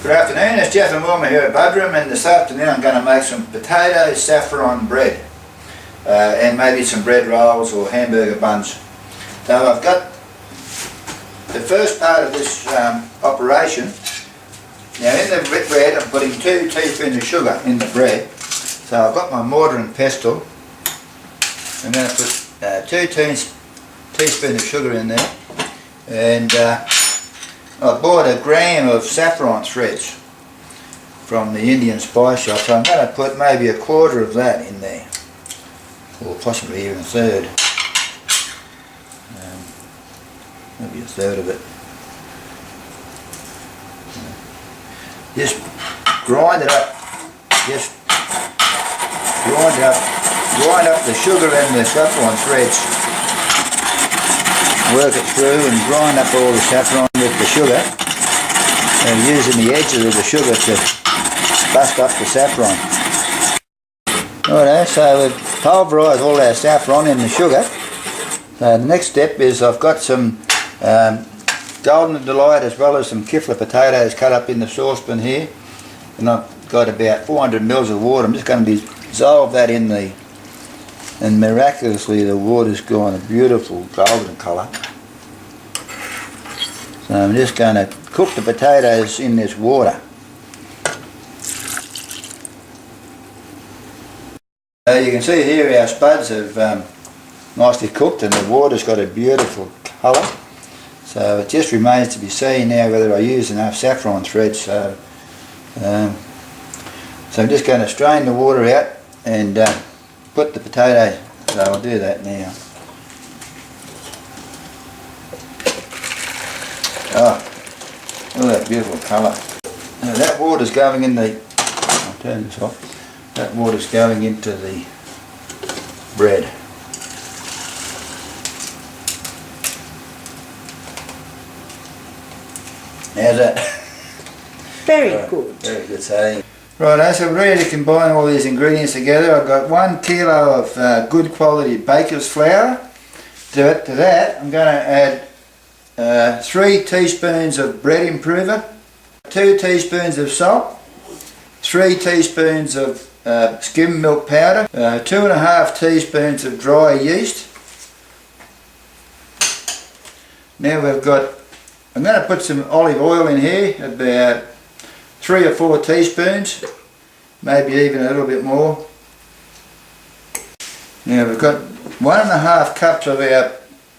Good afternoon, it's Jeff and Wilma here at Budrum, and this afternoon I'm going to make some potato saffron bread and maybe some bread rolls or hamburger buns. So I've got the first part of this operation. Now in the bread I'm putting 2 teaspoons of sugar in the bread. So I've got my mortar and pestle. I'm going to put 2 teaspoons of sugar in there, and I bought a gram of saffron threads from the Indian spice shop, so I'm going to put maybe 1/4 of that in there, or possibly even 1/3. Maybe 1/3 of it. Just grind it up. Just grind up the sugar and the saffron threads. Work it through and grind up all the saffron with the sugar, and using the edges of the sugar to bust up the saffron. Righto, so we've pulverised all our saffron in the sugar. So the next step is I've got some Golden Delight as well as some kifler potatoes cut up in the saucepan here, and I've got about 400 ml of water. I'm just going to dissolve that in the, and miraculously the water's gone a beautiful golden colour. So I'm just going to cook the potatoes in this water. You can see here our spuds have nicely cooked and the water's got a beautiful colour. So it just remains to be seen now whether I use enough saffron threads. So I'm just going to strain the water out and put the potato. So I'll do that now. Oh, look at that beautiful colour. Now that water's going in the, I'll turn this off, that water's going into the bread. How's that? Very good. Very good. So, so we're ready to combine all these ingredients together. I've got 1 kilo of good quality baker's flour. To that I'm going to add 3 teaspoons of bread improver, 2 teaspoons of salt, 3 teaspoons of skim milk powder, 2.5 teaspoons of dry yeast. Now I'm going to put some olive oil in here, about 3 or 4 teaspoons, maybe even a little bit more. Now we've got 1.5 cups of our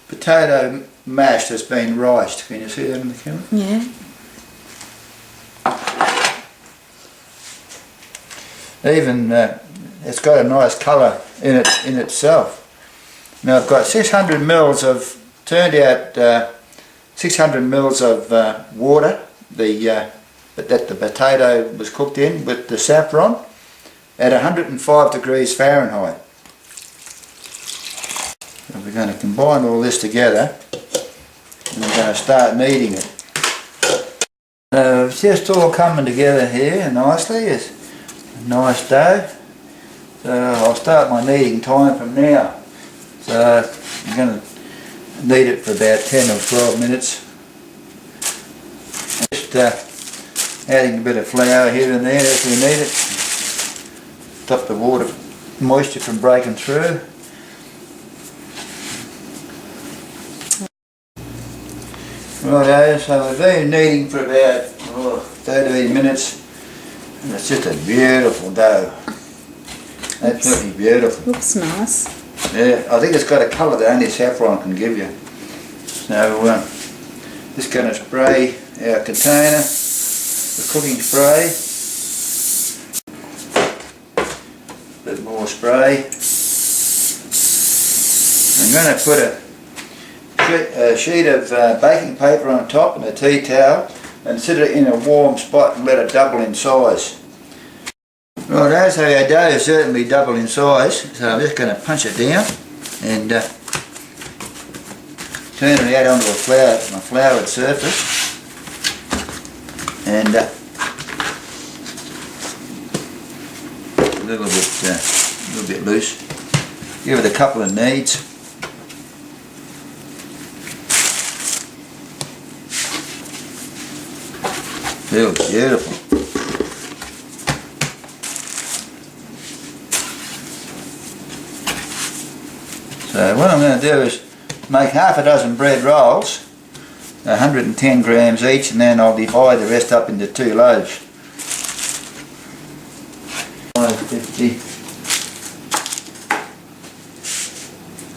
potato mash that's been riced. Can you see that in the camera? Yeah. Even it's got a nice colour in itself. Now I've got 600 ml of turned out 600 ml of water that the potato was cooked in with the saffron at 105 degrees Fahrenheit. So we're going to combine all this together and we're going to start kneading it. It's just all coming together here nicely. It's a nice dough. So I'll start my kneading time from now. So I'm going to knead it for about 10 or 12 minutes. Just adding a bit of flour here and there as we need it. Stop the water moisture from breaking through. Righto, so we've been kneading for about 13 minutes, and it's just a beautiful dough. Absolutely beautiful. Looks nice. Yeah, I think it's got a colour that only saffron can give you. So just going to spray our container with cooking spray. A bit more spray. I'm going to put a sheet of baking paper on top and a tea towel and sit it in a warm spot and let it double in size. Right, so our dough is certainly double in size, so I'm just going to punch it down and turn it out onto a floured surface, and a little bit loose. Give it a couple of kneads. still beautiful. So what I'm going to do is make half a dozen bread rolls, 110 grams each, and then I'll divide the rest up into 2 loaves. 550,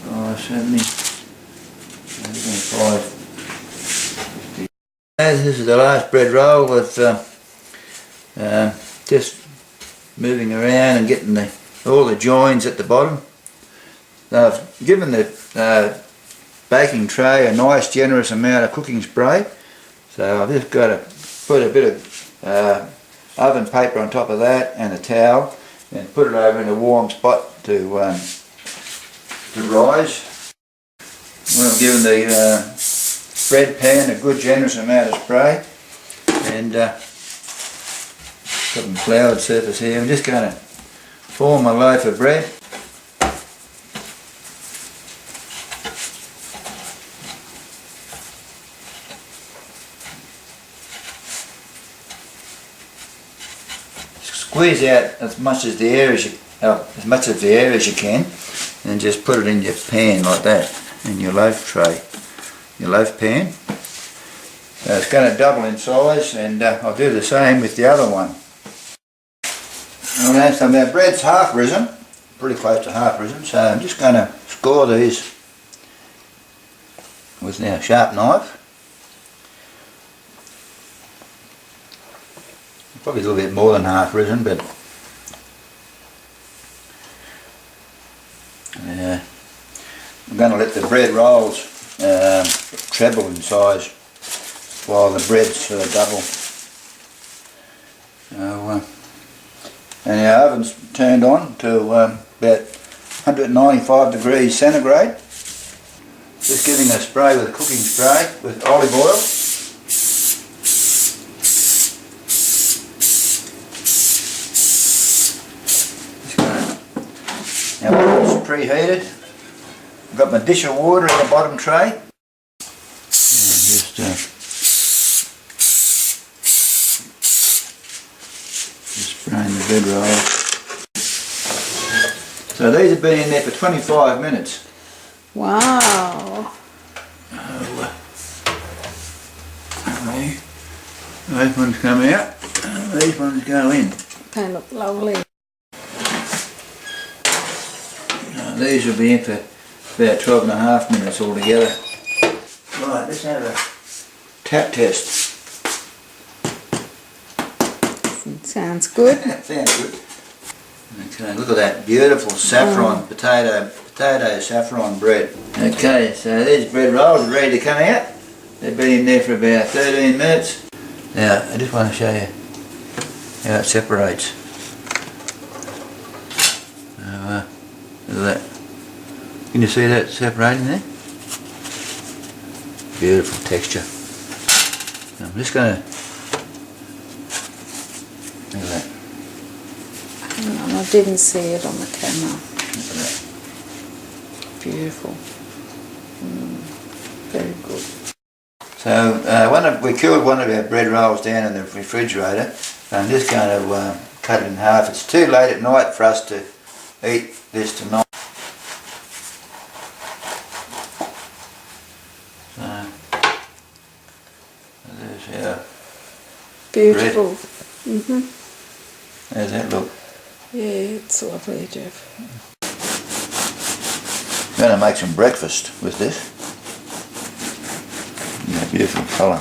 570, 550. This is the last bread roll with just moving around and getting all the joins at the bottom. Now I've given the baking tray a nice generous amount of cooking spray, so I've just got to put a bit of oven paper on top of that and a towel and put it over in a warm spot to rise. Well, I've given the bread pan a good generous amount of spray and got some floured surface here. I'm just going to form a loaf of bread. Squeeze out as much of the air as you can, and just put it in your pan like that, in your loaf tray, your loaf pan. It's going to double in size, and I'll do the same with the other one. Okay, so my bread's half risen, pretty close to half risen, so I'm just going to score these with now a sharp knife. Probably a little bit more than half risen, but I'm going to let the bread rolls treble in size while the bread's double. So, and our oven's turned on to about 195 degrees centigrade. Just giving a spray with a cooking spray with olive oil. Now it's preheated. I've got my dish of water in the bottom tray. And just spraying the bread roll. So these have been in there for 25 minutes. Wow. These ones come out, and these ones go in. They look lovely. These will be in for about 12 and a half minutes altogether. Right, let's have a tap test. Sounds good. Sounds good. Okay, look at that beautiful saffron potato saffron bread. Okay, so these bread rolls are ready to come out. They've been in there for about 13 minutes. Now, I just want to show you how it separates. So, look at that. Can you see that separating there? Beautiful texture. I'm just going to... Look at that. Hang on, I didn't see it on the camera. Look at that. Beautiful. Very good. So we cooled one of our bread rolls down in the refrigerator. I'm just going to cut it in half. It's too late at night for us to eat this tonight. So there's our Beautiful. bread. How's that look? Yeah, it's lovely, Jeff. I'm going to make some breakfast with this. Yeah, beautiful colour.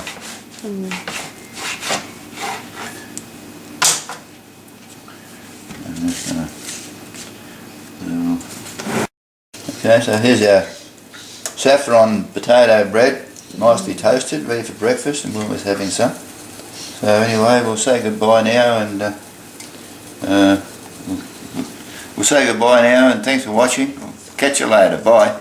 I'm just going to... Okay, so here's our saffron potato bread, nicely toasted, ready for breakfast, and we're always having some. So anyway, we'll say goodbye now, and thanks for watching. Catch you later. Bye.